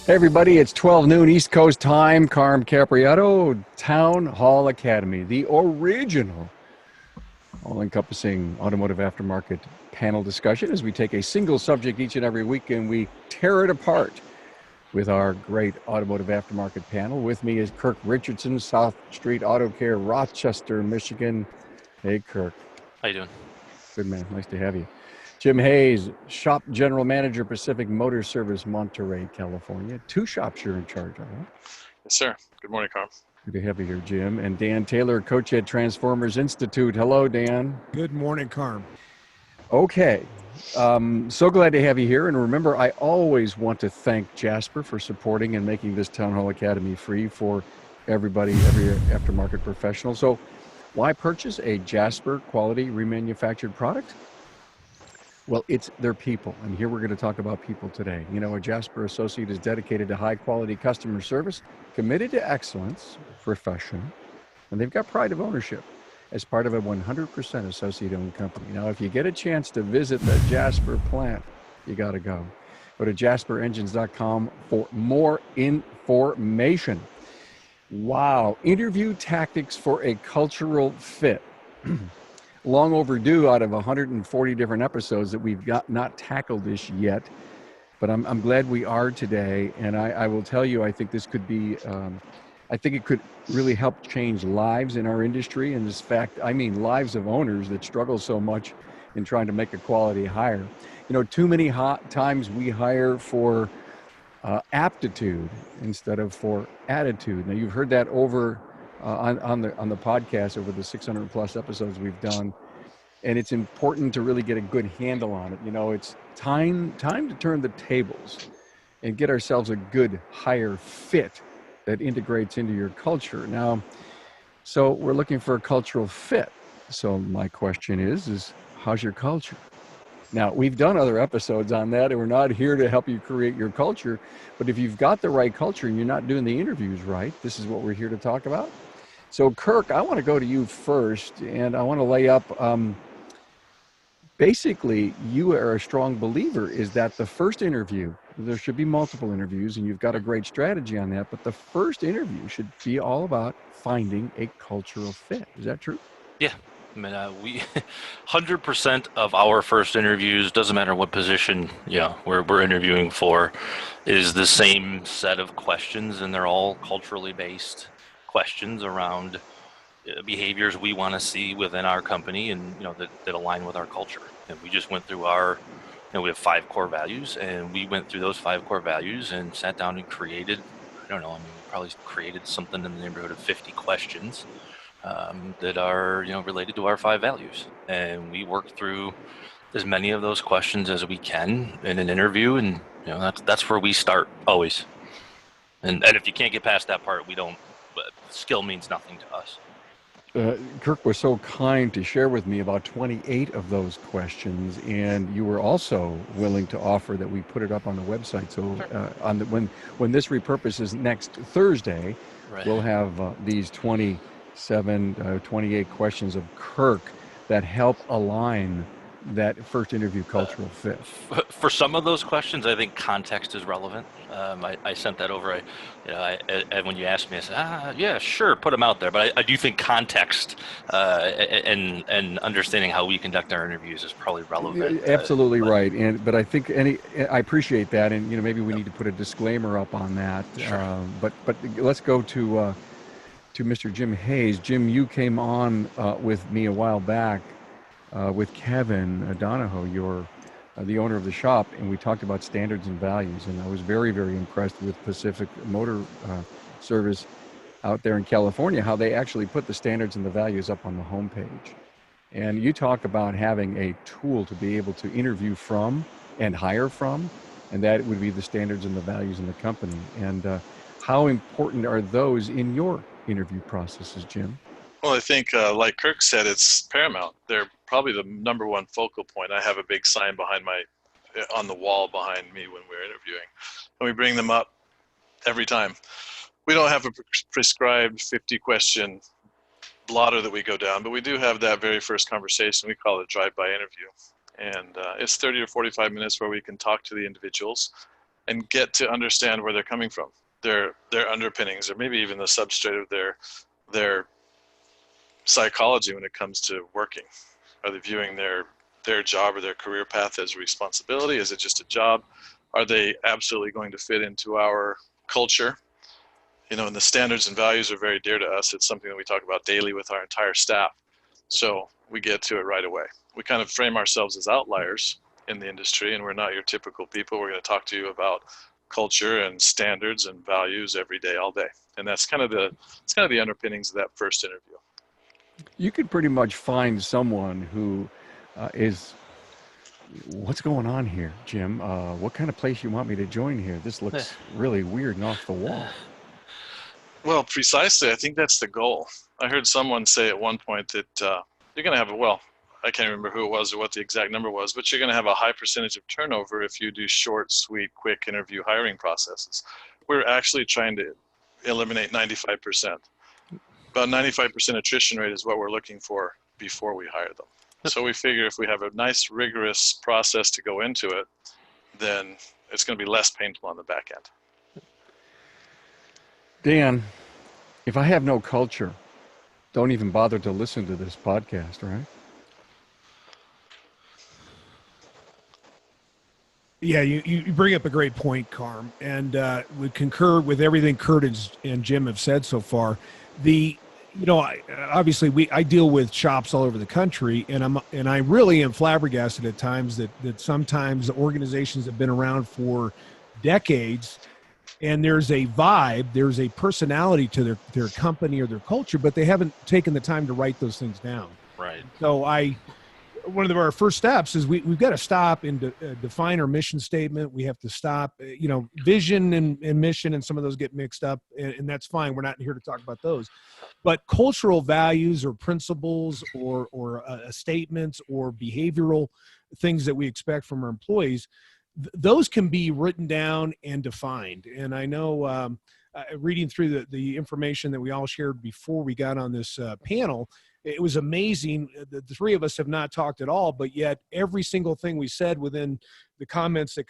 Hey everybody, it's 12 noon East Coast time. Carm Capriato, Town Hall Academy, the original all-encompassing automotive aftermarket panel discussion as we take a single subject each and every week and we tear it apart with our great automotive aftermarket panel. With me is Kirk Richardson, South Street Auto Care, Rochester, Michigan. Hey, Kirk. How you doing? Good, man. Nice to have you. Jim Hayes, Shop General Manager, Pacific Motor Service, Monterey, California. Two shops you're in charge of, huh? Yes, sir. Good morning, Carm. Good to have you here, Jim. And Dan Taylor, coach at Transformers Institute. Hello, Dan. Good morning, Carm. Okay. So glad to have you here. And remember, I always want to thank Jasper for supporting and making this Town Hall Academy free for everybody, every aftermarket professional. So why purchase a Jasper quality remanufactured product? Well, it's their people, and here we're going to talk about people today. You know, a Jasper associate is dedicated to high-quality customer service, committed to excellence, profession, and they've got pride of ownership as part of a 100% associate-owned company. Now, if you get a chance to visit the Jasper plant, you got to go. Go to jasperengines.com for more information. Wow, interview tactics for a cultural fit. Long overdue out of 140 different episodes that we've not tackled this yet, but I'm glad we are today. And I will tell you, I think this could be, I think it could really help change lives in our industry. And this fact, I mean, lives of owners that struggle so much in trying to make a quality hire. You know, too many times we hire for aptitude instead of for attitude. Now you've heard that over on the podcast over the 600 plus episodes we've done, and it's important to really get a good handle on it. You know, it's time to turn the tables and get ourselves a good hire fit that integrates into your culture. Now, so we're looking for a cultural fit. So my question is how's your culture? Now, we've done other episodes on that, and we're not here to help you create your culture, but if you've got the right culture and you're not doing the interviews right, this is what we're here to talk about. So, Kirk, I want to go to you first, and I want to lay up, basically, you are a strong believer is that the first interview, there should be multiple interviews, and you've got a great strategy on that, but the first interview should be all about finding a cultural fit. Is that true? Yeah. I mean, we 100% of our first interviews, doesn't matter what position we're interviewing for, is the same set of questions, and they're all culturally based questions around behaviors we want to see within our company, and that align with our culture. And we just went through we have 5 core values, and we went through those 5 core values and sat down and created, we probably created something in the neighborhood of 50 questions that are related to our 5 values, and we work through as many of those questions as we can in an interview, and that's where we start always. And if you can't get past that part, we don't. But skill means nothing to us. Kirk was so kind to share with me about 28 of those questions, and you were also willing to offer that we put it up on the website. So sure. When this repurposes next Thursday, right, we'll have these 28 questions of Kirk that help align that first interview cultural fit. For some of those questions, I think context is relevant. I sent that over. And when you asked me, I said, yeah, sure, put them out there. But I do think context and understanding how we conduct our interviews is probably relevant. Absolutely right. But I think I appreciate that, and maybe we need to put a disclaimer up on that. Sure. But let's go to Mr. Jim Hayes. Jim, you came on with me a while back with Kevin Donahoe, you're the owner of the shop, and we talked about standards and values, and I was very, very impressed with Pacific Motor Service out there in California, how they actually put the standards and the values up on the homepage. And you talk about having a tool to be able to interview from and hire from, and that would be the standards and the values in the company. And how important are those in your interview processes, Jim? Well, I think, like Kirk said, it's paramount. They're probably the number one focal point. I have a big sign on the wall behind me when we're interviewing, and we bring them up every time. We don't have a prescribed 50-question blotter that we go down, but we do have that very first conversation. We call it a drive-by interview, and it's 30 or 45 minutes where we can talk to the individuals and get to understand where they're coming from, their underpinnings, or maybe even the substrate of their psychology when it comes to working. Are they viewing their job or their career path as a responsibility? Is it just a job? Are they absolutely going to fit into our culture? And the standards and values are very dear to us. It's something that we talk about daily with our entire staff. So we get to it right away. We kind of frame ourselves as outliers in the industry, and we're not your typical people. We're going to talk to you about culture and standards and values every day, all day. And that's kind of the underpinnings of that first interview. You could pretty much find someone who is, what's going on here, Jim? What kind of place you want me to join here? This looks really weird and off the wall. Well, precisely. I think that's the goal. I heard someone say at one point that you're going to have I can't remember who it was or what the exact number was, but you're going to have a high percentage of turnover if you do short, sweet, quick interview hiring processes. We're actually trying to eliminate 95%. About 95% attrition rate is what we're looking for before we hire them. So we figure if we have a nice, rigorous process to go into it, then it's going to be less painful on the back end. Dan, if I have no culture, don't even bother to listen to this podcast, right? Yeah, you bring up a great point, Carm, and we concur with everything Kurt and Jim have said so far. Obviously I deal with shops all over the country, and I really am flabbergasted at times that sometimes organizations have been around for decades, and there's a vibe, there's a personality to their company or their culture, but they haven't taken the time to write those things down. Right. So one of our first steps is we've got to stop and define our mission statement. We have to stop, vision and mission, and some of those get mixed up, and that's fine. We're not here to talk about those. But cultural values or principles or statements or behavioral things that we expect from our employees, those can be written down and defined. And I know reading through the information that we all shared before we got on this panel, it was amazing. The three of us have not talked at all, but yet every single thing we said within the comments that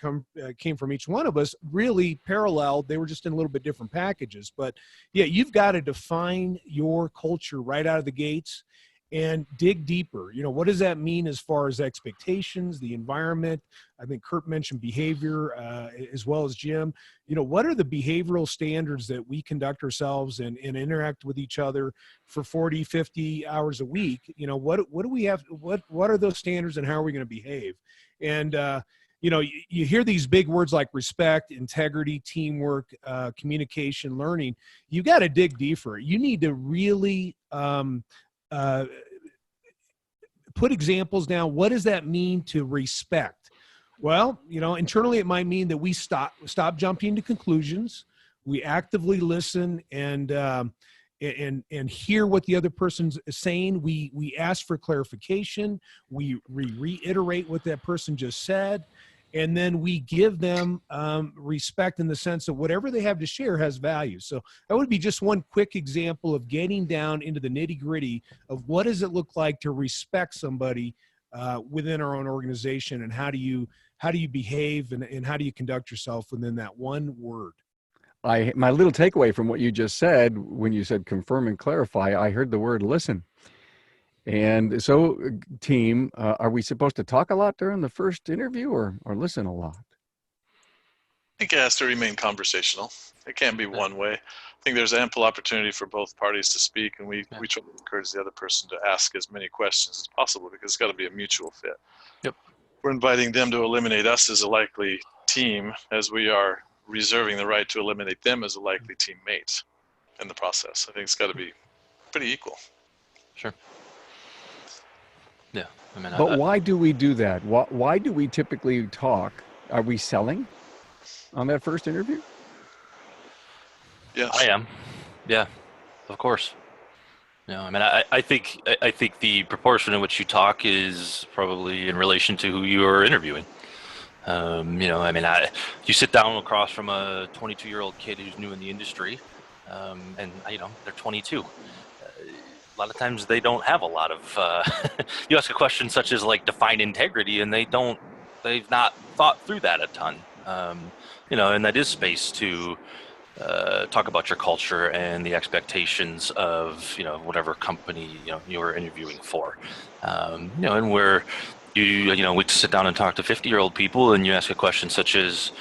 came from each one of us really paralleled. They were just in a little bit different packages. But yeah, you've got to define your culture right out of the gates and dig deeper. What does that mean as far as expectations, the environment? I think Kirk mentioned behavior as well as Jim. What are the behavioral standards that we conduct ourselves and interact with each other for 40, 50 hours a week? What do we have? What are those standards, and how are we going to behave? And, you hear these big words like respect, integrity, teamwork, communication, learning. You got to dig deeper. You need to really put examples down. What does that mean to respect? Well, internally it might mean that we stop jumping to conclusions. We actively listen and hear what the other person's saying. We ask for clarification. We reiterate what that person just said. And then we give them respect in the sense of whatever they have to share has value. So that would be just one quick example of getting down into the nitty gritty of what does it look like to respect somebody within our own organization, and how do you behave and how do you conduct yourself within that one word. My little takeaway from what you just said, when you said confirm and clarify, I heard the word listen. And so, team, are we supposed to talk a lot during the first interview or listen a lot? I think it has to remain conversational. It can't be one way. I think there's ample opportunity for both parties to speak, and we try to encourage the other person to ask as many questions as possible, because it's got to be a mutual fit. Yep. We're inviting them to eliminate us as a likely team, as we are reserving the right to eliminate them as a likely teammate in the process. I think it's got to be pretty equal. Sure. Yeah. But why do we do that? Why do we typically talk? Are we selling on that first interview? Yes. I am. Yeah, of course. I think the proportion in which you talk is probably in relation to who you are interviewing. You sit down across from a 22-year-old kid who's new in the industry, and they're 22. A lot of times they don't have a lot of, you ask a question such as like define integrity, and they've not thought through that a ton. And that is space to talk about your culture and the expectations of whatever company you're interviewing for. And where we sit down and talk to 50-year-old people, and you ask a question such as,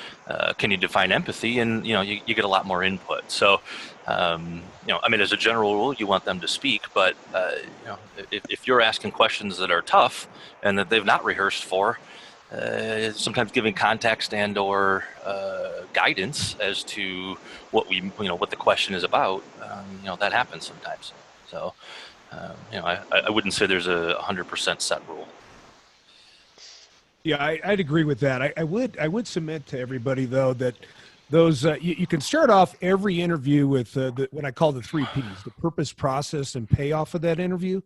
"Can you define empathy?" And you get a lot more input. So, as a general rule, you want them to speak, but if you're asking questions that are tough and that they've not rehearsed for. Sometimes giving context and or guidance as to what the question is about, that happens sometimes. So, I wouldn't say there's a 100% set rule. Yeah, I'd agree with that. I would submit to everybody though that those you can start off every interview with what I call the 3 Ps: the purpose, process, and payoff of that interview.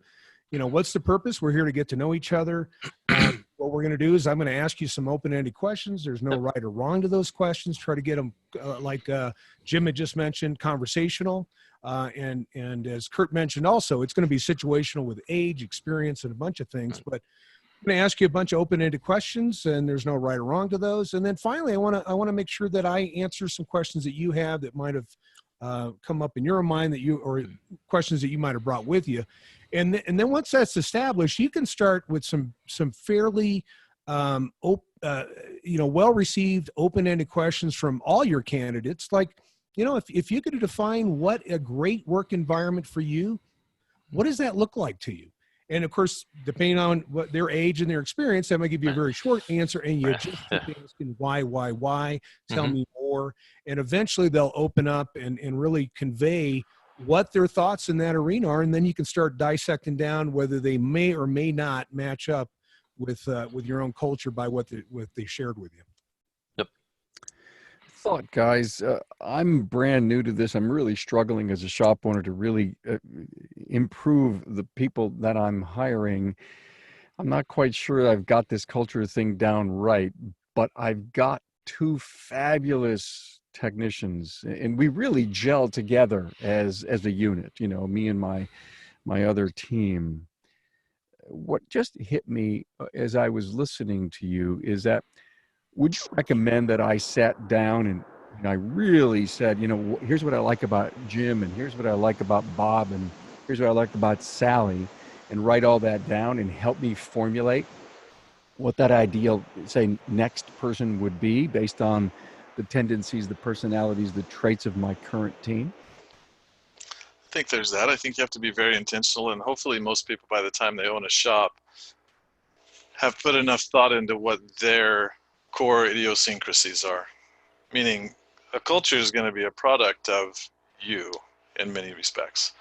What's the purpose? We're here to get to know each other. What we're going to do is I'm going to ask you some open-ended questions. There's no right or wrong to those questions. Try to get them, like Jim had just mentioned, conversational. And as Kirk mentioned also, it's going to be situational with age, experience, and a bunch of things. But I'm going to ask you a bunch of open-ended questions, and there's no right or wrong to those. And then finally, I want to make sure that I answer some questions that you have that might have come up in your mind or questions that you might have brought with you. And then once that's established, you can start with some fairly well-received, open-ended questions from all your candidates. Like, if you could define what a great work environment for you, what does that look like to you? And of course, depending on what their age and their experience, that might give you a very short answer, and you just keep asking why, tell me more. And eventually they'll open up and really convey what their thoughts in that arena are, and then you can start dissecting down whether they may or may not match up with your own culture by what they shared with you. Yep. Thought, guys, I'm brand new to this. I'm really struggling as a shop owner to really improve the people that I'm hiring. I'm not quite sure I've got this culture thing down right, but I've got 2 fabulous technicians, and we really gel together as a unit, me and my other team. What just hit me as I was listening to you is that, would you recommend that I sat down and I really said, here's what I like about Jim, and here's what I like about Bob, and here's what I like about Sally, and write all that down and help me formulate what that ideal, say, next person would be based on the tendencies, the personalities, the traits of my current team? I think there's that. I think you have to be very intentional, and hopefully most people, by the time they own a shop, have put enough thought into what their core idiosyncrasies are. Meaning, a culture is going to be a product of you in many respects,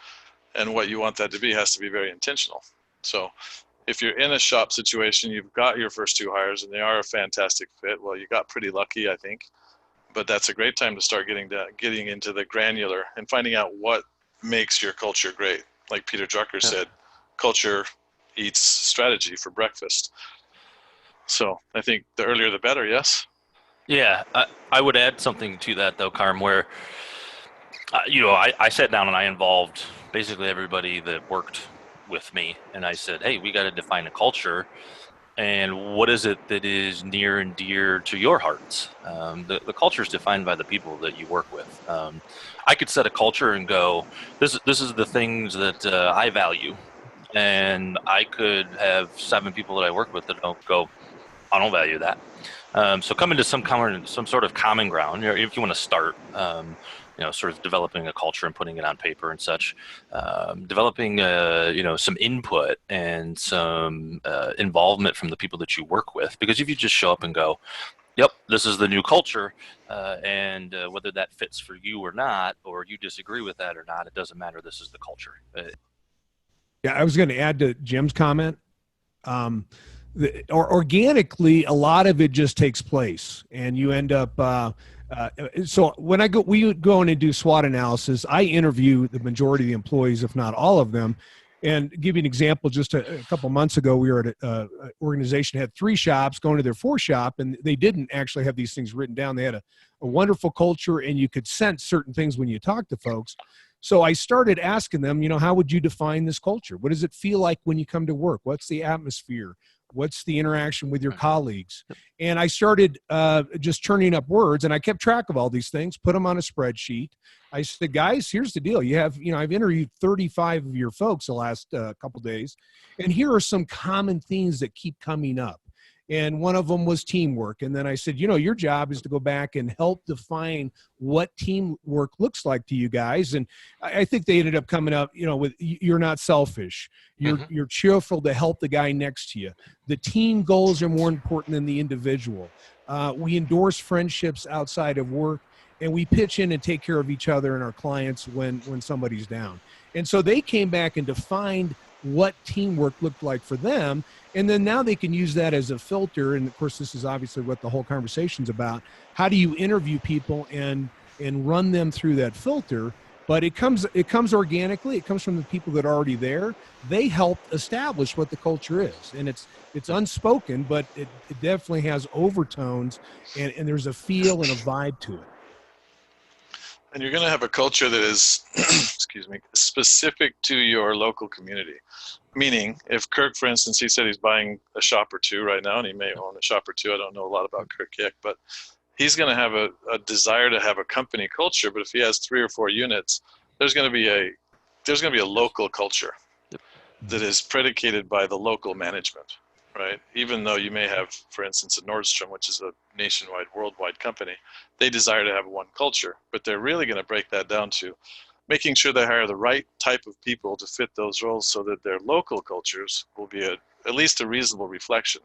and what you want that to be has to be very intentional. So if you're in a shop situation, you've got your first 2 hires and they are a fantastic fit, well, you got pretty lucky, I think. But that's a great time to start getting into the granular and finding out what makes your culture great. Like Peter Drucker said, culture eats strategy for breakfast. So I think the earlier the better, yes? Yeah, I would add something to that, though, Carm, where, I sat down and I involved basically everybody that worked with me. And I said, hey, we got to define a culture. And what is it that is near and dear to your hearts? The culture is defined by the people that you work with. I could set a culture and go, this is the things that I value. And I could have 7 people that I work with that don't go, I don't value that. So coming to some sort of common ground, if you want to start, sort of developing a culture and putting it on paper and such, developing, some input and some involvement from the people that you work with. Because if you just show up and go, yep, this is the new culture, and whether that fits for you or not, or you disagree with that or not, it doesn't matter. This is the culture. Yeah, I was going to add to Jim's comment. Organically, a lot of it just takes place, and you end up. So when we go in and do SWOT analysis, I interview the majority of the employees, if not all of them. And give you an example, just a couple months ago, we were at an organization that had 3 shops going to their 4th shop, and they didn't actually have these things written down. They had a wonderful culture, and you could sense certain things when you talk to folks. So I started asking them, how would you define this culture? What does it feel like when you come to work? What's the atmosphere? What's the interaction with your colleagues? And I started just churning up words, and I kept track of all these things, put them on a spreadsheet. I said, guys, here's the deal. You have, I've interviewed 35 of your folks the last couple days, and here are some common themes that keep coming up. And one of them was teamwork. And then I said, your job is to go back and help define what teamwork looks like to you guys. And I think they ended up coming up, with you're not selfish. You're cheerful to help the guy next to you. The team goals are more important than the individual. We endorse friendships outside of work, and we pitch in and take care of each other and our clients when somebody's down. And so they came back and defined what teamwork looked like for them. And then now they can use that as a filter. And of course, this is obviously what the whole conversation's about. How do you interview people and run them through that filter? But it comes organically. It comes from the people that are already there. They help establish what the culture is. And it's unspoken, but it definitely has overtones, and there's a feel and a vibe to it. And you're going to have a culture that is, excuse me, specific to your local community. Meaning, if Kirk, for instance, he said he's buying a shop or two right now, and he may own a shop or two. I don't know a lot about Kirk yet, but he's going to have a desire to have a company culture. But if he has 3 or 4 units, there's going to be a local culture that is predicated by the local management, right? Even though you may have, for instance, a Nordstrom, which is a nationwide, worldwide company, they desire to have one culture, but they're really going to break that down to making sure they hire the right type of people to fit those roles so that their local cultures will be at least a reasonable reflection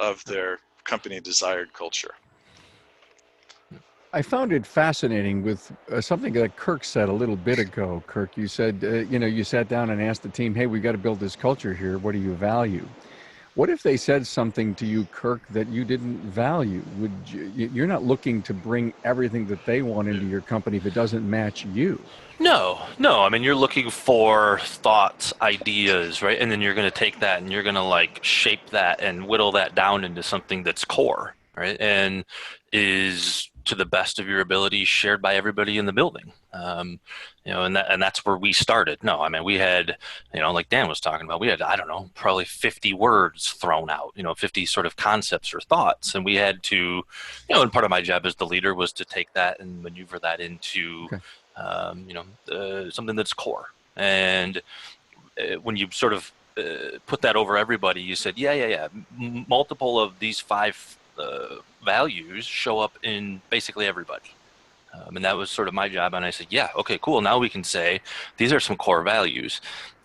of their company desired culture. I found it fascinating with something that Kirk said a little bit ago. Kirk, you said, you sat down and asked the team, hey, we got to build this culture here. What do you value? What if they said something to you, Kirk, that you didn't value? You're not looking to bring everything that they want into your company if it doesn't match you. No. I mean, you're looking for thoughts, ideas, right? And then you're going to take that and you're going to shape that and whittle that down into something that's core, right? And is to the best of your ability shared by everybody in the building. And that's where we started. No, I mean, we had, like Dan was talking about, we had, I don't know, probably 50 words thrown out, 50 sort of concepts or thoughts. And we had to, and part of my job as the leader was to take that and maneuver that into, something that's core. And when you sort of put that over everybody, you said, multiple of these 5 values show up in basically everybody. And that was sort of my job. And I said, yeah, okay, cool. Now we can say these are some core values.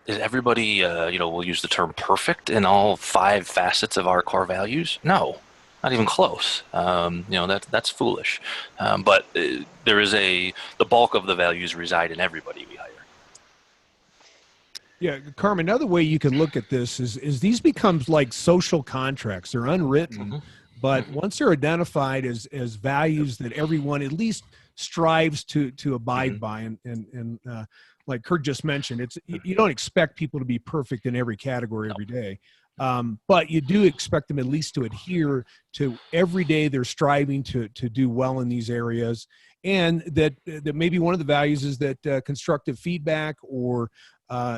Is everybody, we'll use the term perfect in all 5 facets of our core values? No, not even close. That's foolish. But there is the bulk of the values reside in everybody we hire. Yeah, Carmen, another way you can look at this is these becomes like social contracts. They're unwritten, but once they're identified as values that everyone at least strives to abide by, and like Kirk just mentioned, you don't expect people to be perfect in every category every day, but you do expect them at least to adhere to every day they're striving to do well in these areas, and that maybe one of the values is that constructive feedback or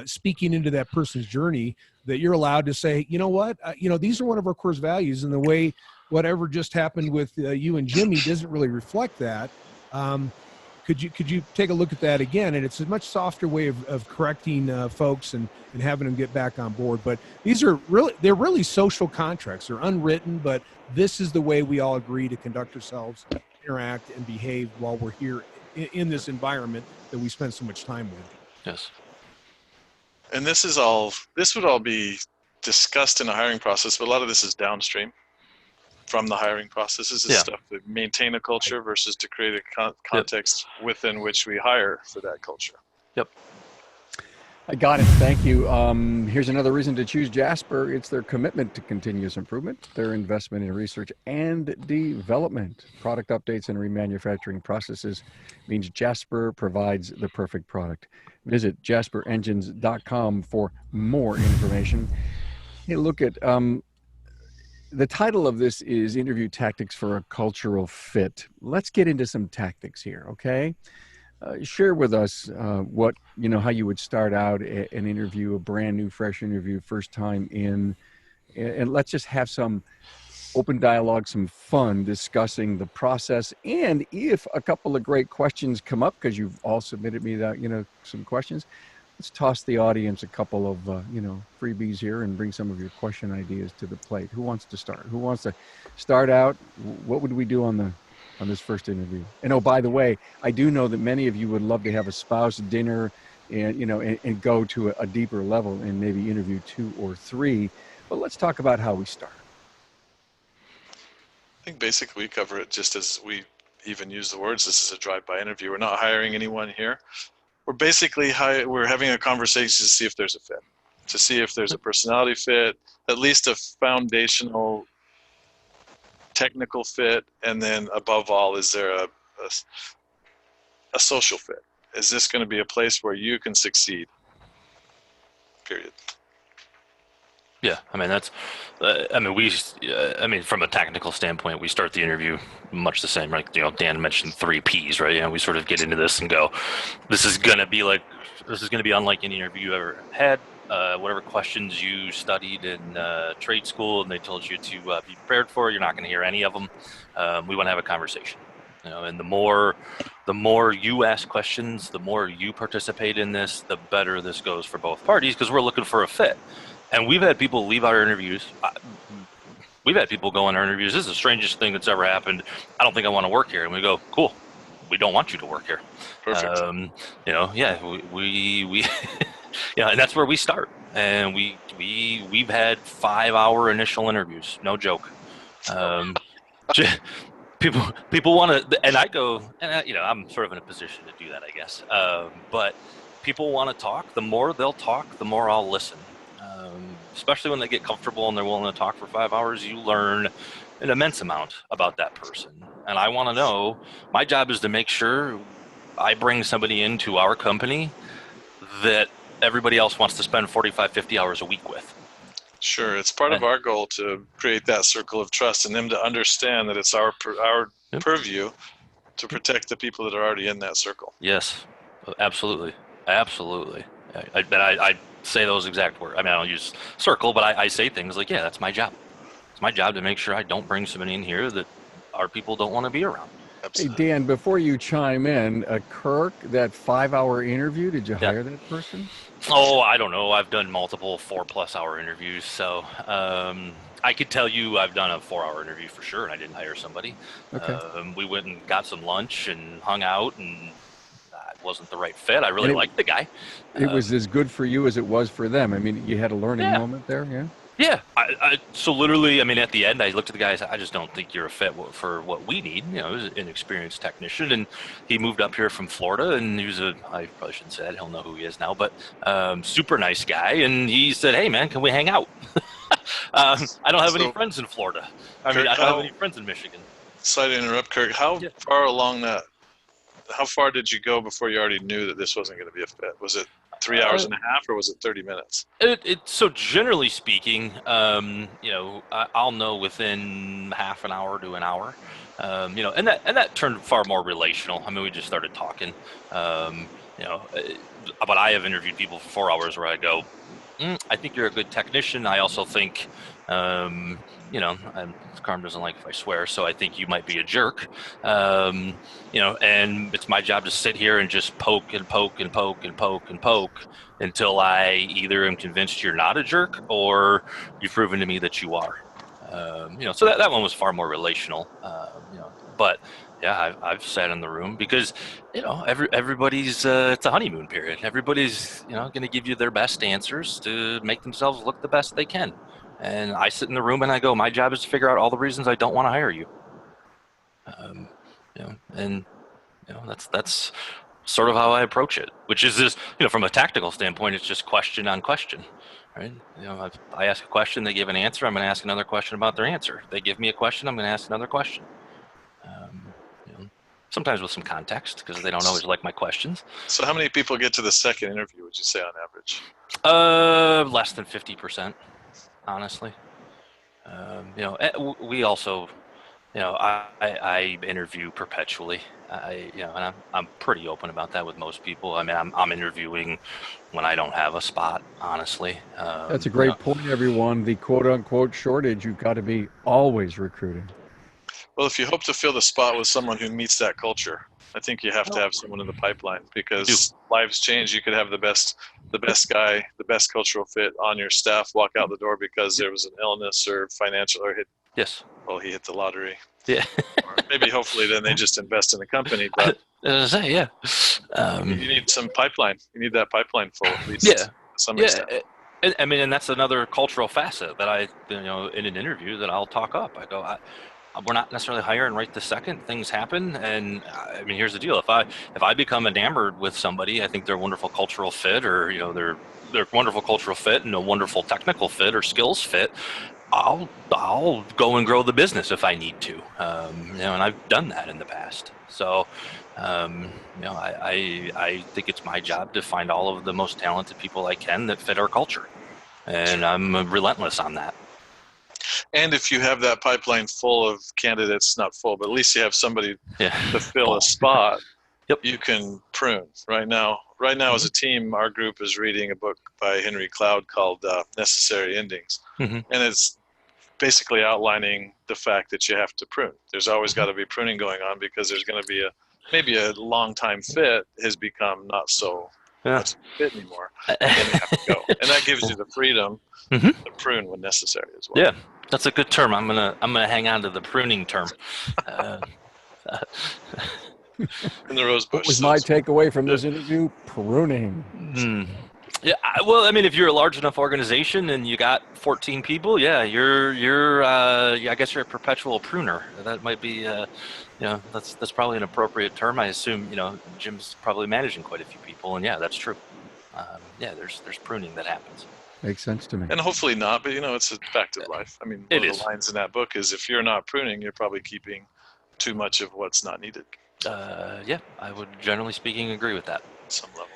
speaking into that person's journey, that you're allowed to say, you know what, these are one of our core values, and the way whatever just happened with you and Jimmy doesn't really reflect that. Could you take a look at that again? And it's a much softer way of correcting folks and having them get back on board. But they're really social contracts. They're unwritten, but this is the way we all agree to conduct ourselves, interact, and behave while we're here in this environment that we spend so much time with. Yes. And this would all be discussed in a hiring process, but a lot of this is downstream from the hiring process. This is stuff to maintain a culture versus to create a context within which we hire for that culture. Yep. I got it. Thank you. Here's another reason to choose Jasper. It's their commitment to continuous improvement, their investment in research and development. Product updates and remanufacturing processes means Jasper provides the perfect product. Visit jasperengines.com for more information. Hey, look at the title of this is Interview Tactics for a Cultural Fit. Let's get into some tactics here, okay? Share with us how you would start out an interview, a brand new, fresh interview, first time in and let's just have some open dialogue, some fun discussing the process. And if a couple of great questions come up, because you've all submitted me that, some questions, let's toss the audience a couple of, freebies here and bring some of your question ideas to the plate. Who wants to start? Who wants to start out? What would we do on this first interview? And oh, by the way, I do know that many of you would love to have a spouse dinner and, and go to a deeper level and maybe interview 2 or 3. But let's talk about how we start. I think basically we cover it just as we even use the words. This is a drive-by interview. We're not hiring anyone here. We're basically we're having a conversation to see if there's a fit, to see if there's a personality fit, at least a foundational technical fit, and then above all, is there a social fit? Is this going to be a place where you can succeed? Period. Yeah, I mean that's, from a technical standpoint, we start the interview much the same, right? Dan mentioned 3 Ps, right? We sort of get into this and go, this is going to be unlike any interview you ever had. Whatever questions you studied in trade school and they told you to be prepared for, you're not going to hear any of them. We want to have a conversation, and the more you ask questions, the more you participate in this, the better this goes for both parties, because we're looking for a fit. And we've had people leave our interviews. We've had people go on our interviews. This is the strangest thing that's ever happened. I don't think I want to work here. And we go, cool. We don't want you to work here. Perfect. We and that's where we start. And we've had 5-hour initial interviews. No joke. People want to, and I go, and I'm sort of in a position to do that, I guess. But people want to talk. The more they'll talk, the more I'll listen. Especially when they get comfortable and they're willing to talk for 5 hours, you learn an immense amount about that person. And I want to know, my job is to make sure I bring somebody into our company that everybody else wants to spend 45, 50 hours a week with. Sure. It's part of our goal to create that circle of trust and them to understand that it's our purview to protect the people that are already in that circle. Yes, absolutely. Absolutely. I say those exact words. I mean, I don't use circle, but I say things like, yeah, that's my job. It's my job to make sure I don't bring somebody in here that our people don't want to be around. Absolutely. Hey, Dan, before you chime in, Kirk, that 5-hour interview, did you hire that person? Oh, I don't know. I've done multiple 4+ hour interviews. So I could tell you I've done a 4-hour interview for sure, and I didn't hire somebody. Okay. We went and got some lunch and hung out, and it wasn't the right fit. I really liked the guy. It was as good for you as it was for them. I mean, you had a learning moment there, yeah? Yeah. So literally, at the end, I looked at the guy and said, I just don't think you're a fit for what we need. He was an inexperienced technician, and he moved up here from Florida, and he was I probably shouldn't say that. He'll know who he is now, but super nice guy. And he said, hey, man, can we hang out? I don't have any friends in Florida. I don't have any friends in Michigan. Sorry to interrupt, Kirk. How far along how far did you go before you already knew that this wasn't going to be a fit? Was it 3 hours and a half, or was it 30 minutes? So generally speaking, I'll know within half an hour to an hour, and that turned far more relational. I mean, we just started talking, but I have interviewed people for 4 hours where I go, I think you're a good technician. I also think, Carm doesn't like if I swear, so I think you might be a jerk. And it's my job to sit here and just poke and poke and poke and poke and poke until I either am convinced you're not a jerk or you've proven to me that you are. So that one was far more relational. But yeah, I've sat in the room because, everybody's, it's a honeymoon period. Everybody's, going to give you their best answers to make themselves look the best they can. And I sit in the room and I go, my job is to figure out all the reasons I don't want to hire you. That's sort of how I approach it, which is this, from a tactical standpoint, it's just question on question, right? I ask a question, they give an answer. I'm going to ask another question about their answer. They give me a question, I'm going to ask another question. Sometimes with some context because they don't always like my questions. So how many people get to the second interview, would you say, on average? Less than 50%, honestly. We also, I interview perpetually. and I'm pretty open about that with most people. I mean, I'm interviewing when I don't have a spot, honestly. That's a great point, everyone. The quote unquote shortage, you've got to be always recruiting. Well, if you hope to fill the spot with someone who meets that culture, I think you have to have someone in the pipeline, because lives change. You could have the best guy, the best cultural fit on your staff walk out the door because there was an illness or financial, or he hit the lottery. Yeah. Or maybe hopefully then they just invest in the company. But yeah. you need some pipeline. You need that pipeline full, at least Yeah. to some extent. I mean, and that's another cultural facet that in an interview that I'll talk up. I go, we're not necessarily hiring right this second. Things happen, and I mean, here's the deal: if I become enamored with somebody, I think they're a wonderful cultural fit, or they're wonderful cultural fit and a wonderful technical fit or skills fit. I'll go and grow the business if I need to, and I've done that in the past. So, I think it's my job to find all of the most talented people I can that fit our culture, and I'm relentless on that. And if you have that pipeline full of candidates, not full, but at least you have somebody to fill a spot, you can prune. Right now, as a team, our group is reading a book by Henry Cloud called Necessary Endings. And it's basically outlining the fact that you have to prune. There's always got to be pruning going on, because there's going to be maybe a long-time fit has become not so much fit anymore. And then you have to go. And that gives you the freedom to prune when necessary as well. Yeah, that's a good term. I'm gonna hang on to the pruning term. In the rose bush. What was my takeaway from this interview? Pruning. Yeah, well, I mean, if you're a large enough organization and you got 14 people, you're I guess you're a perpetual pruner. That might be, that's probably an appropriate term. I assume, Jim's probably managing quite a few people, and that's true. There's pruning that happens. Makes sense to me. And hopefully not, but it's a fact of life. I mean, one of the lines in that book is, if you're not pruning, you're probably keeping too much of what's not needed. I would, generally speaking, agree with that. At some level.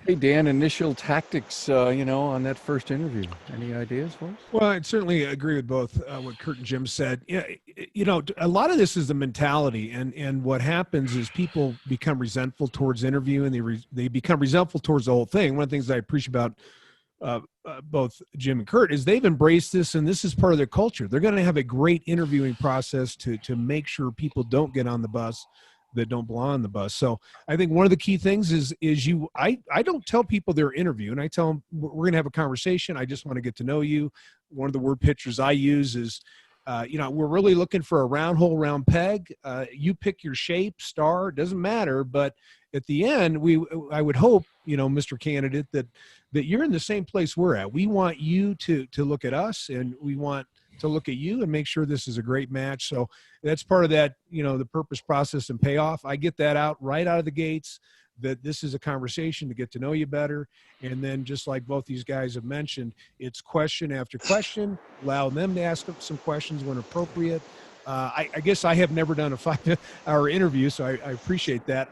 Hey, Dan, initial tactics, on that first interview. Any ideas for us? Well, I certainly agree with both what Kurt and Jim said. A lot of this is the mentality, and what happens is people become resentful towards interviewing. They become resentful towards the whole thing. One of the things I appreciate about both Jim and Kurt is they've embraced this, and this is part of their culture. They're going to have a great interviewing process to make sure people don't get on the bus that don't belong on the bus. So I think one of the key things is I don't tell people they're interviewing. I tell them we're going to have a conversation. I just want to get to know you. One of the word pictures I use is, we're really looking for a round hole, round peg. You pick your shape, star, doesn't matter. But at the end, I would hope, Mr. Candidate, that you're in the same place we're at. We want you to look at us, and we want to look at you and make sure this is a great match. So that's part of that, the purpose, process, and payoff. I get that right out of the gates, that this is a conversation to get to know you better. And then, just like both these guys have mentioned, it's question after question, allow them to ask some questions when appropriate. I guess I have never done a 5-hour interview, so I appreciate that.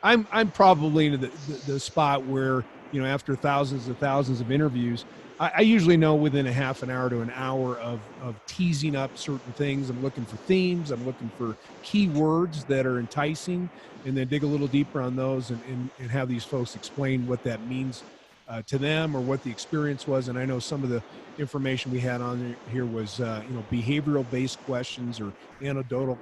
I'm probably in the spot where, after thousands and thousands of interviews, I usually know within a half an hour to an hour of teasing up certain things. I'm looking for themes. I'm looking for keywords that are enticing, and then dig a little deeper on those and have these folks explain what that means to them, or what the experience was. And I know some of the information we had on here was, behavioral based questions or anecdotal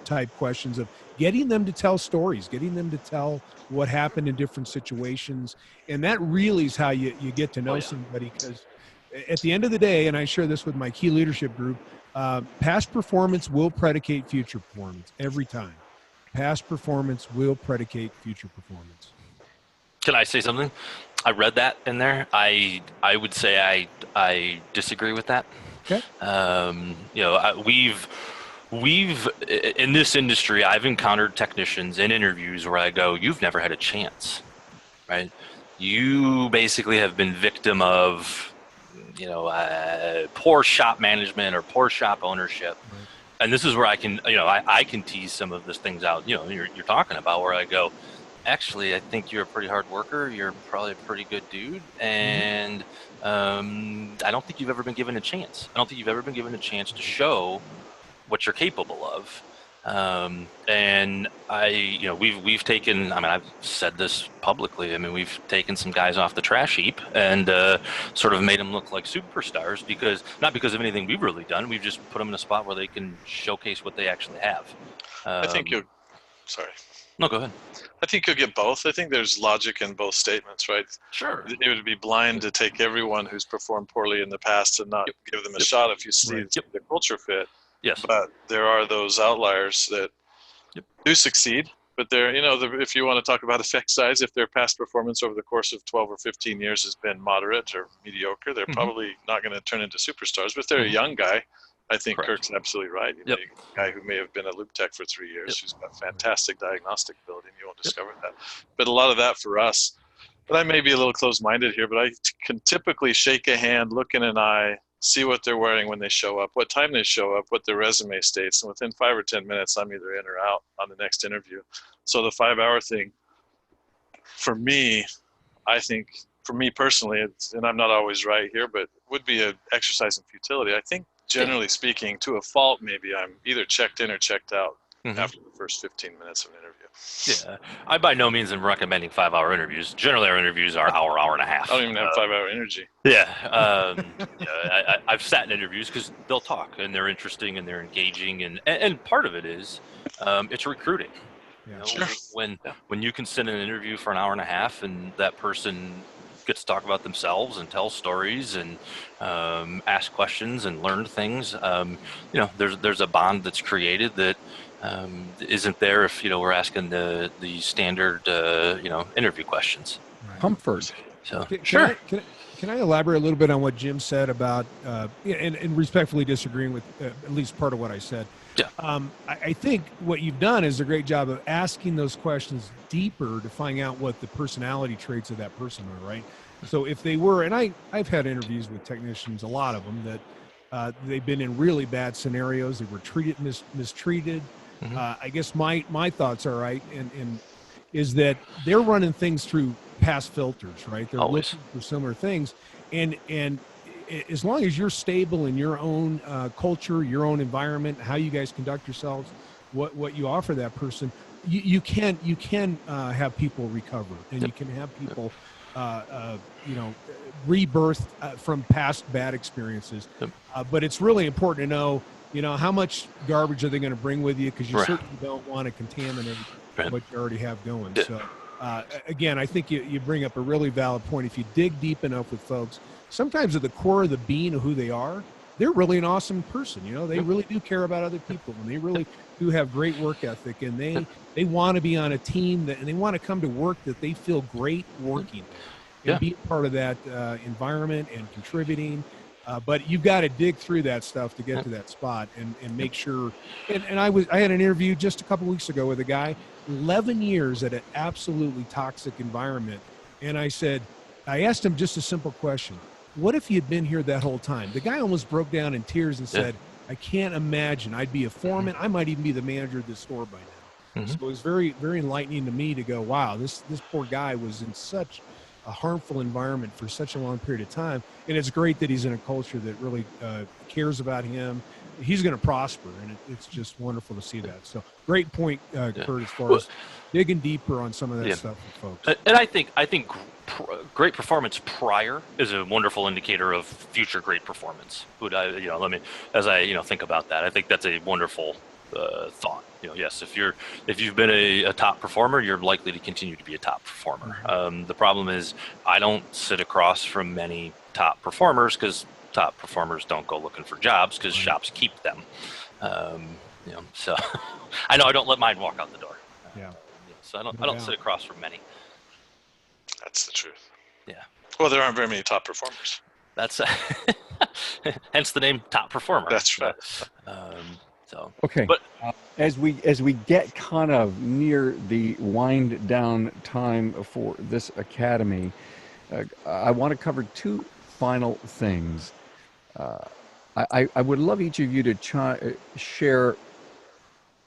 type questions of getting them to tell stories, getting them to tell what happened in different situations. And that really is how you get to know somebody, because at the end of the day, and I share this with my key leadership group, past performance will predicate future performance every time. Past performance will predicate future performance. Can I say something? I read that in there. I would say I disagree with that. Okay. We've in this industry, I've encountered technicians in interviews where I go, "You've never had a chance, right? You basically have been victim of, poor shop management or poor shop ownership." Right. And this is where I can, I can tease some of these things out. You're talking about, where I go, actually, I think you're a pretty hard worker. You're probably a pretty good dude. And I don't think you've ever been given a chance. I don't think you've ever been given a chance to show what you're capable of. And we've taken, I mean, I've said this publicly. I mean, we've taken some guys off the trash heap and sort of made them look like superstars not because of anything we've really done. We've just put them in a spot where they can showcase what they actually have. I think sorry. No, go ahead. I think you'll get both. I think there's logic in both statements, right? Sure. It would be blind to take everyone who's performed poorly in the past and not give them a shot if you see the culture fit. Yes. But there are those outliers that do succeed. But they're, if you want to talk about effect size, if their past performance over the course of 12 or 15 years has been moderate or mediocre, they're probably not going to turn into superstars. But if they're a young guy, I think Kirk's absolutely right. A guy who may have been a loop tech for 3 years, who's got fantastic diagnostic ability, and you won't discover that. But a lot of that for us, but I may be a little closed-minded here, but I can typically shake a hand, look in an eye, see what they're wearing when they show up, what time they show up, what their resume states, and within 5 or 10 minutes, I'm either in or out on the next interview. So the 5-hour thing, for me, I think, for me personally, and I'm not always right here, but would be an exercise in futility. I think, generally speaking, to a fault, maybe I'm either checked in or checked out after the first 15 minutes of an interview. Yeah, I by no means am recommending 5-hour interviews. Generally, our interviews are hour and a half. I don't even have 5-hour energy. I've sat in interviews because they'll talk and they're interesting and they're engaging, and part of it is it's recruiting. When you can sit in an interview for an hour and a half and that person gets to talk about themselves and tell stories and ask questions and learn things, there's a bond that's created that isn't there if we're asking the standard interview questions. Comfort. So Can I elaborate a little bit on what Jim said about and respectfully disagreeing with at least part of what I said? Yeah. I think what you've done is a great job of asking those questions deeper to find out what the personality traits of that person are, right? So if they were, and I've had interviews with technicians, a lot of them, that they've been in really bad scenarios. They were mistreated. I guess my thoughts are right, and is that they're running things through past filters, right? They're looking for similar things, and as long as you're stable in your own culture, your own environment, how you guys conduct yourselves, what you offer that person, you can have people recover, and you can have people rebirth from past bad experiences. But it's really important to know, how much garbage are they going to bring with you, because you certainly don't want to contaminate what you already have going. So again, I think you bring up a really valid point. If you dig deep enough with folks, sometimes at the core of the being of who they are, they're really an awesome person. They really do care about other people, and they really do have great work ethic, and they want to be on a team and they want to come to work that they feel great working and be part of that environment and contributing. But you've got to dig through that stuff to get to that spot and make sure. And I had an interview just a couple weeks ago with a guy, 11 years at an absolutely toxic environment. And I asked him just a simple question. What if he had been here that whole time? The guy almost broke down in tears and said, I can't imagine. I'd be a foreman. I might even be the manager of this store by now. So it was very, very enlightening to me to go, wow, this poor guy was in such a harmful environment for such a long period of time. And it's great that he's in a culture that really cares about him. He's going to prosper, and it's just wonderful to see that. So great point, Kurt, as far as digging deeper on some of that stuff with folks. And I think great performance prior is a wonderful indicator of future great performance. As I think about that, I think that's a wonderful thought. Yes, if you've been a top performer, you're likely to continue to be a top performer. The problem is I don't sit across from many top performers because top performers don't go looking for jobs because shops keep them. So I know I don't let mine walk out the door. So I don't sit across from many. That's the truth. Yeah. Well, there aren't very many top performers. That's hence the name top performer. That's right. Okay. But as we get kind of near the wind down time for this academy, I want to cover two final things. I would love each of you to share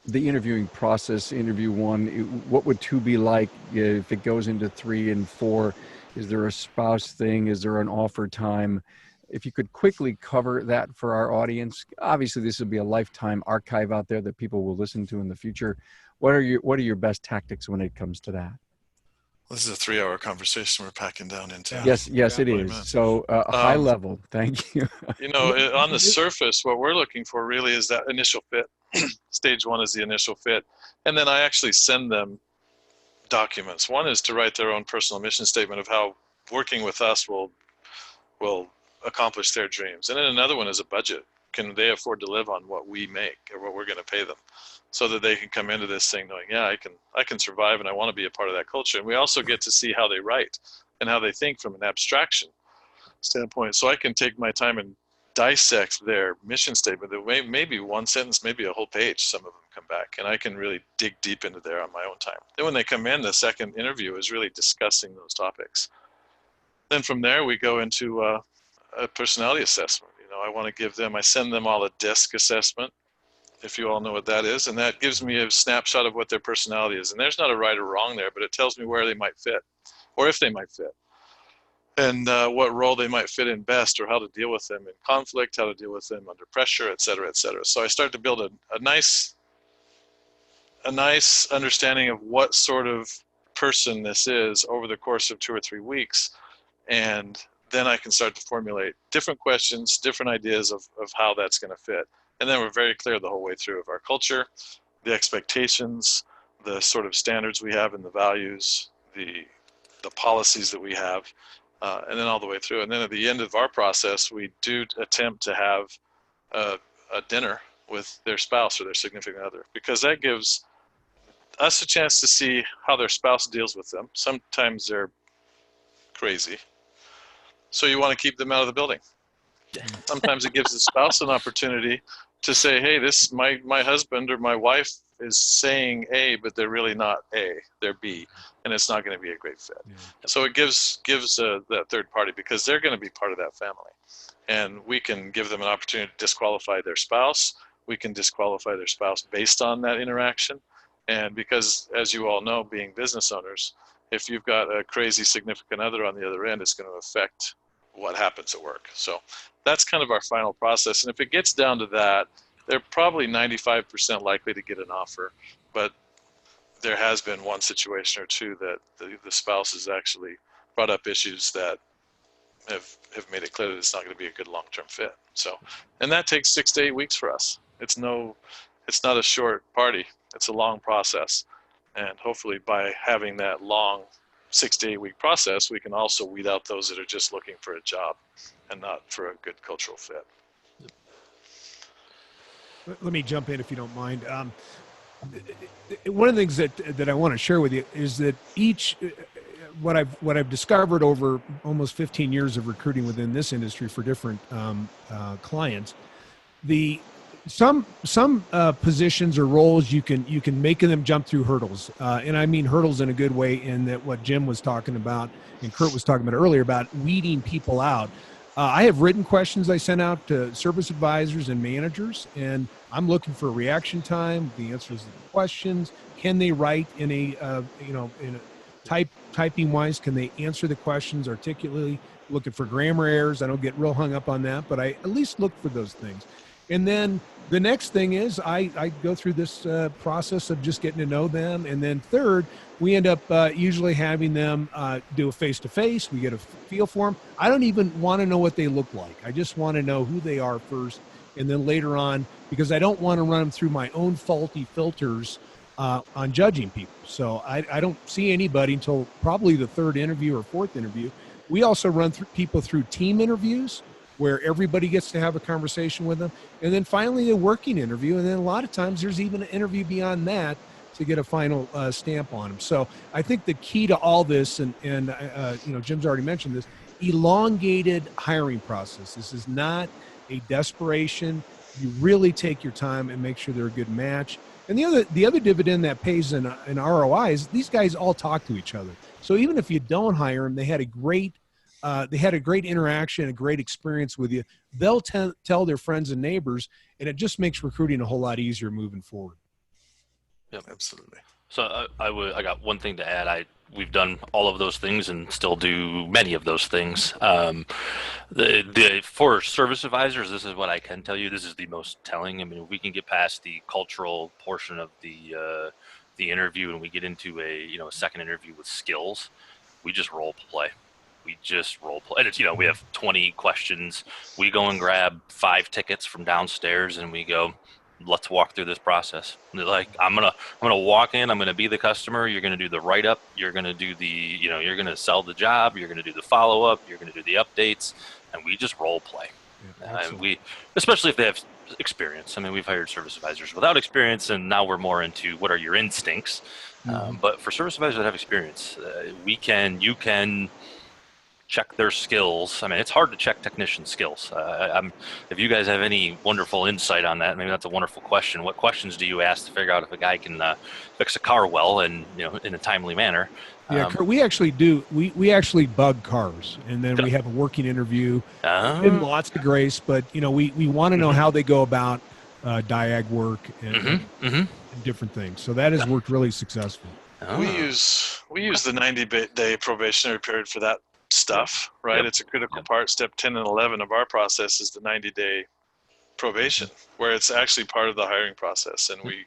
the interviewing process. Interview 1, what would 2 be like if it goes into 3 and 4? Is there a spouse thing? Is there an offer time? if you could quickly cover that for our audience. Obviously, this will be a lifetime archive out there that people will listen to in the future. What are your best tactics when it comes to that? This is a 3-hour conversation we're packing down into. Yeah. Yes, it 40 is. minutes. So high level. Thank you. On the surface, what we're looking for really is that initial fit. Stage 1 is the initial fit. And then I actually send them documents. One is to write their own personal mission statement of how working with us will accomplish their dreams. And then another one is a budget. Can they afford to live on what we make or what we're going to pay them, so that they can come into this thing knowing, yeah, I can survive and I want to be a part of that culture. And we also get to see how they write and how they think from an abstraction standpoint. So I can take my time and dissect their mission statement. That maybe one sentence, maybe a whole page, some of them come back, and I can really dig deep into there on my own time. Then when they come in, the second interview is really discussing those topics. Then from there, we go into a personality assessment. I send them all a DISC assessment, if you all know what that is, and that gives me a snapshot of what their personality is. And there's not a right or wrong there, but it tells me where they might fit, or if they might fit, and what role they might fit in best, or how to deal with them in conflict, how to deal with them under pressure, et cetera, et cetera. So I start to build a nice understanding of what sort of person this is over the course of 2 or 3 weeks. And then I can start to formulate different questions, different ideas of how that's going to fit. And then we're very clear the whole way through of our culture, the expectations, the sort of standards we have and the values, the policies that we have, and then all the way through. And then at the end of our process, we do attempt to have a dinner with their spouse or their significant other, because that gives us a chance to see how their spouse deals with them. Sometimes they're crazy, so you want to keep them out of the building. Sometimes it gives the spouse an opportunity to say, hey, my husband or my wife is saying A, but they're really not A, they're B, and it's not going to be a great fit. Yeah. So it gives that third party, because they're going to be part of that family. And we can give them an opportunity to disqualify their spouse. We can disqualify their spouse based on that interaction. And because, as you all know, being business owners, if you've got a crazy significant other on the other end, it's going to affect what happens at work. So that's kind of our final process. And if it gets down to that, they're probably 95% likely to get an offer. But there has been one situation or two that the spouse has actually brought up issues that have made it clear that it's not going to be a good long-term fit. So, and that takes 6 to 8 weeks for us. It's not a short party. It's a long process. And hopefully by having that long 6 to 8 week process, we can also weed out those that are just looking for a job and not for a good cultural fit. Let me jump in if you don't mind. One of the things that I want to share with you is that what I've discovered over almost 15 years of recruiting within this industry for different clients, some positions or roles you can make them jump through hurdles, and I mean hurdles in a good way. In that, what Jim was talking about and Kurt was talking about earlier about weeding people out. I have written questions I sent out to service advisors and managers, and I'm looking for reaction time, the answers to the questions. Can they write in typing wise? Can they answer the questions articulately? Looking for grammar errors. I don't get real hung up on that, but I at least look for those things. And then the next thing is I go through this process of just getting to know them. And then third, we end up usually having them do a face-to-face. We get a feel for them. I don't even want to know what they look like. I just want to know who they are first. And then later on, because I don't want to run them through my own faulty filters on judging people. So I don't see anybody until probably the third interview or fourth interview. We also run people through team interviews where everybody gets to have a conversation with them. And then finally a working interview. And then a lot of times there's even an interview beyond that to get a final stamp on them. So I think the key to all this, and Jim's already mentioned this, elongated hiring process. This is not a desperation. You really take your time and make sure they're a good match. And the other dividend that pays in ROI is these guys all talk to each other. So even if you don't hire them, they had a great interaction, a great experience with you. They'll tell their friends and neighbors, and it just makes recruiting a whole lot easier moving forward. Yep, absolutely. So I got one thing to add. We've done all of those things and still do many of those things. For service advisors, this is what I can tell you. This is the most telling. I mean, if we can get past the cultural portion of the interview and we get into a second interview with skills, we just role play. We just role play. And it's we have 20 questions. We go and grab 5 tickets from downstairs and we go, let's walk through this process. And they're like, I'm gonna walk in, I'm gonna be the customer, you're gonna do the write-up, you're gonna do the you're gonna sell the job, you're gonna do the follow-up, you're gonna do the updates, and we just role play. And we, especially if they have experience. I mean, we've hired service advisors without experience, and now we're more into what are your instincts. But for service advisors that have experience, you can check their skills. I mean, it's hard to check technician skills. If you guys have any wonderful insight on that, maybe that's a wonderful question. What questions do you ask to figure out if a guy can fix a car well and in a timely manner? Yeah, Kirk, we actually do. We actually bug cars, and then we have a working interview. And lots of grace, but we want to know how they go about diag work and different things. So that has worked really successful. We use the 90-day probationary period for that stuff, right? It's a critical part. Step 10 and 11 of our process is the 90-day probation, where it's actually part of the hiring process, and we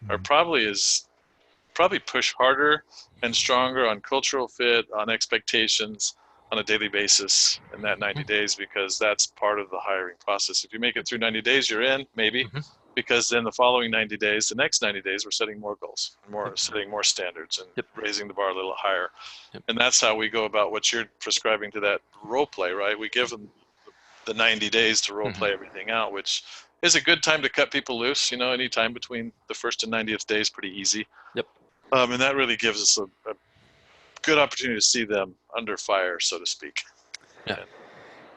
are probably push harder and stronger on cultural fit, on expectations on a daily basis in that 90 days, because that's part of the hiring process. If you make it through 90 days, you're in, maybe, because then the following 90 days, the next 90 days, we're setting more goals, setting more standards, and raising the bar a little higher. And that's how we go about what you're prescribing to that role play, right? We give them the 90 days to role play everything out, which is a good time to cut people loose. Any time between the first and 90th day is pretty easy. And that really gives us a good opportunity to see them under fire, so to speak.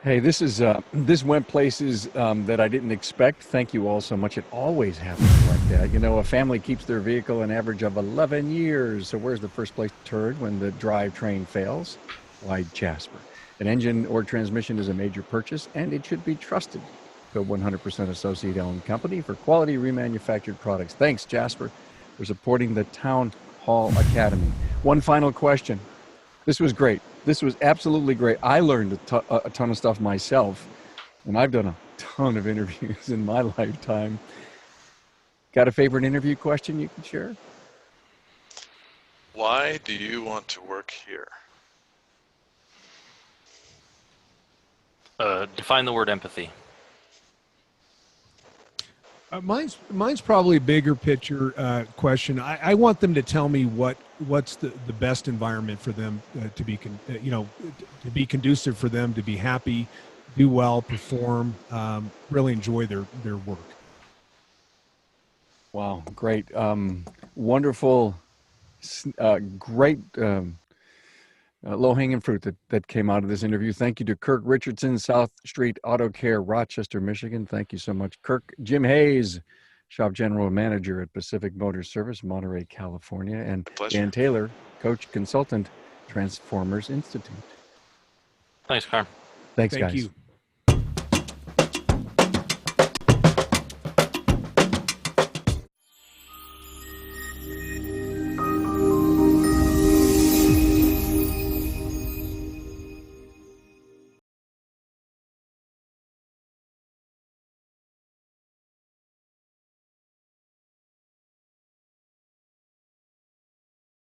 Hey, this went places that I didn't expect. Thank you all so much. It always happens like that. A family keeps their vehicle an average of 11 years. So where's the first place to turn when the drivetrain fails? Why, Jasper. An engine or transmission is a major purchase, and it should be trusted. The 100% associate-owned company for quality remanufactured products. Thanks, Jasper, for supporting the Town Hall Academy. One final question. This was great. This was absolutely great. I learned a ton of stuff myself, and I've done a ton of interviews in my lifetime. Got a favorite interview question you can share? Why do you want to work here? Define the word empathy. Mine's probably a bigger picture question. I want them to tell me what's the best environment for them to be to be conducive for them to be happy, do well, perform, really enjoy their work. Wow, great, wonderful, great. Low-hanging fruit that came out of this interview. Thank you to Kirk Richardson, South Street Auto Care, Rochester, Michigan. Thank you so much, Kirk. Jim Hayes, Shop General Manager at Pacific Motor Service, Monterey, California. And Dan Taylor, Coach Consultant, Transformers Institute. Thanks, Carm. Thanks, Thank guys. you.